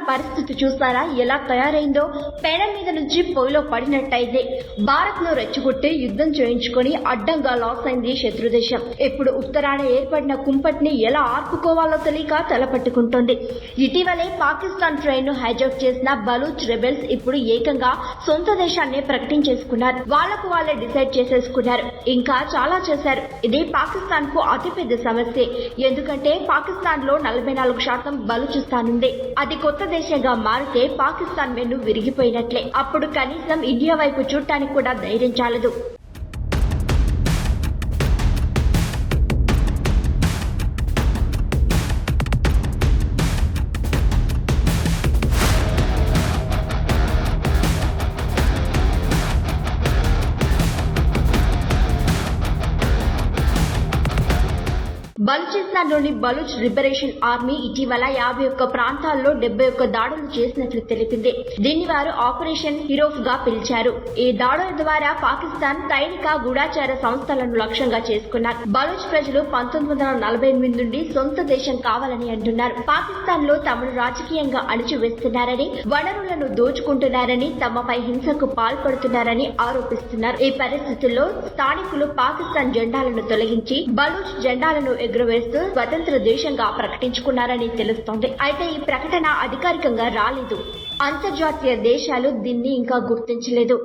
పరిస్థితి చూసారా ఎలా తయారైందో? పెన మీద నుంచి పొయ్యిలో పడినట్టయితే భారత్ ను రెచ్చగొట్టి యుద్ధం చేయించుకొని అడ్డంగా లాస్ అయింది శత్రుదేశం. ఇప్పుడు ఉత్తరాన ఏర్పడిన కుంపటిని ఎలా ఆర్పుకోవాలో తెలియక తలపట్టుకుంటోంది. ఇటీవలే పాకిస్తాన్ ట్రైన్ ను హైజాక్ చేసిన బలూచ్ రెబెల్స్ ఇప్పుడు ఏకంగా సొంత దేశాన్ని ప్రకటించేసుకున్నారు. వాళ్లకు వాళ్ళే డిసైడ్ చేసేసుకున్నారు. ఇంకా చాలా చేశారు. ఇది పాకిస్తాన్ కు అతిపెద్ద సమస్య. ఎందుకంటే పాకిస్తాన్ లో 44% బలూచిస్తాన్ ఉంది. అది కొత్త దేశంగా మారితే పాకిస్తాన్ వెన్ను విరిగిపోయినట్లే. అప్పుడు కనీసం ఇండియా వైపు చూడటానికి కూడా ధైర్యం చాలదు. బలూచిస్తాన్లోని బలూచ్ లిబరేషన్ ఆర్మీ ఇటీవల 51 ప్రాంతాల్లో 71 దాడులు చేసినట్లు తెలిపింది. దీన్ని వారు ఆపరేషన్ హిరోఫ్ గా పిలిచారు. ఈ దాడుల ద్వారా పాకిస్తాన్ సైనిక గూఢాచార సంస్థలను లక్ష్యంగా చేసుకున్నారు. బలూచ్ ప్రజలు 1948 నుండి సొంత దేశం కావాలని అంటున్నారు. పాకిస్తాన్ లో తమను రాజకీయంగా అణిచివేస్తున్నారని, వనరులను దోచుకుంటున్నారని, తమపై హింసకు పాల్పడుతున్నారని ఆరోపిస్తున్నారు. ఈ పరిస్థితుల్లో స్థానికులు పాకిస్తాన్ జెండాలను తొలగించి బలూచ్ జెండాలను ఎగురవేస్తూ స్వతంత్ర దేశంగా ప్రకటించుకున్నారని తెలుస్తోంది. అయితే ఈ ప్రకటన అధికారికంగా రాలేదు. అంతర్జాతీయ దేశాలు దీన్ని ఇంకా గుర్తించలేదు.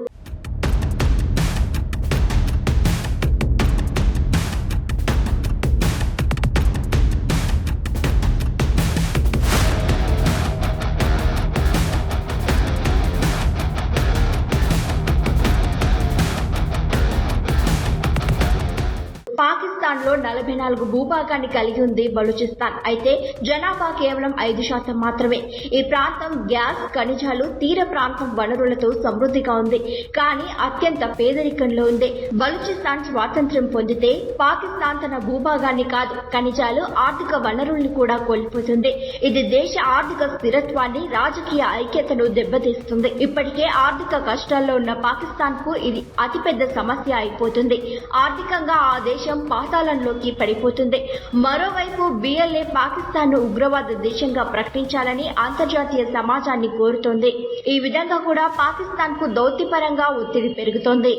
పాకిస్తాన్ లో 44 భూభాగాన్ని కలిగి ఉంది బలూచిస్తాన్. అయితే జనాభా కేవలం 5% మాత్రమే. ఈ ప్రాంతం గ్యాస్, ఖనిజాలు, తీర ప్రాంతం వనరులతో సమృద్ధిగా ఉంది. కానీ అత్యంత పేదరికంలో ఉంది. బలూచిస్తాన్ స్వాతంత్ర్యం పొందితే పాకిస్తాన్ తన భూభాగాన్ని కాదు, ఖనిజాలు, ఆర్థిక వనరుల్ని కూడా కోల్పోతుంది. ఇది దేశ ఆర్థిక స్థిరత్వాన్ని, రాజకీయ ఐక్యతను దెబ్బతీస్తుంది. ఇప్పటికే ఆర్థిక కష్టాల్లో ఉన్న పాకిస్తాన్ కు ఇది అతిపెద్ద సమస్య అయిపోతుంది. ఆర్థికంగా ఆ దేశం పాతాళంలోకి పడిపోతుంది. మరోవైపు బిఎల్ఏ పాకిస్తాన్ ను ఉగ్రవాద దేశంగా ప్రకటించాలని అంతర్జాతీయ సమాజాన్ని కోరుతోంది. ఈ విధంగా కూడా పాకిస్తాన్ కు దౌత్యపరంగా ఒత్తిడి పెరుగుతోంది.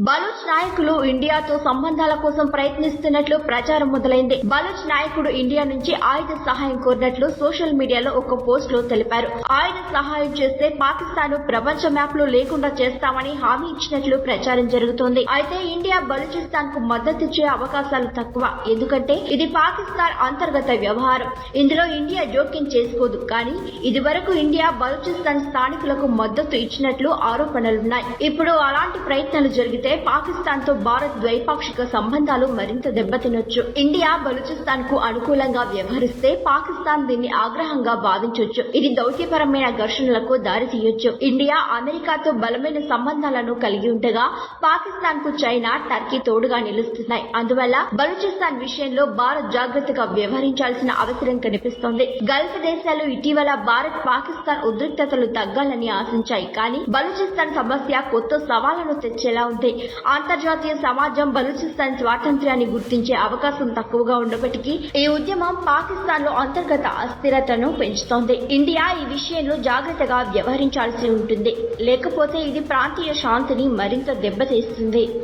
బలూచ్ నాయకులు ఇండియాతో సంబంధాల కోసం ప్రయత్నిస్తున్నట్లు ప్రచారం మొదలైంది. బలూచ్ నాయకుడు ఇండియా నుంచి ఆయుధ సహాయం కోరినట్లు సోషల్ మీడియాలో ఒక పోస్ట్ లో తెలిపారు. ఆయుధ సహాయం చేస్తే పాకిస్తాన్ ప్రపంచ మ్యాప్ లో లేకుండా చేస్తామని హామీ ఇచ్చినట్లు ప్రచారం జరుగుతోంది. అయితే ఇండియా బలూచిస్తాన్ కు మద్దతిచ్చే అవకాశాలు తక్కువ. ఎందుకంటే ఇది పాకిస్తాన్ అంతర్గత వ్యవహారం. ఇందులో ఇండియా జోక్యం చేసుకోదు. కానీ ఇది వరకు ఇండియా బలూచిస్తాన్ స్థానికులకు మద్దతు ఇచ్చినట్లు ఆరోపణలున్నాయి. ఇప్పుడు అలాంటి ప్రయత్నాలు జరిగితే పాకిస్తాన్ తో భారత్ ద్వైపాక్షిక సంబంధాలు మరింత దెబ్బతినొచ్చు. ఇండియా బలూచిస్తాన్ కు అనుకూలంగా వ్యవహరిస్తే పాకిస్తాన్ దీన్ని ఆగ్రహంగా భావించొచ్చు. ఇది దౌత్యపరమైన ఘర్షణలకు దారితీయొచ్చు. ఇండియా అమెరికాతో బలమైన సంబంధాలను కలిగి ఉండగా పాకిస్తాన్ కు చైనా, టర్కీ తోడుగా నిలుస్తున్నాయి. అందువల్ల బలూచిస్తాన్ విషయంలో భారత్ జాగ్రత్తగా వ్యవహరించాల్సిన అవసరం కనిపిస్తోంది. గల్ఫ్ దేశాలు ఇటీవల భారత్ పాకిస్తాన్ ఉద్రిక్తతలు తగ్గాలని ఆశించాయి. కానీ బలూచిస్తాన్ సమస్య కొత్త సవాళ్లను తెచ్చేలా ఉంది. అంతర్జాతీయ సమాజం బలూచిస్తాన్ స్వాతంత్ర్యాన్ని గుర్తించే అవకాశం తక్కువగా ఉన్నప్పటికీ ఈ ఉద్యమం పాకిస్తాన్ లో అంతర్గత అస్థిరతను పెంచుతోంది. ఇండియా ఈ విషయంలో జాగ్రత్తగా వ్యవహరించాల్సి ఉంటుంది. లేకపోతే ఇది ప్రాంతీయ శాంతిని మరింత దెబ్బతీస్తుంది.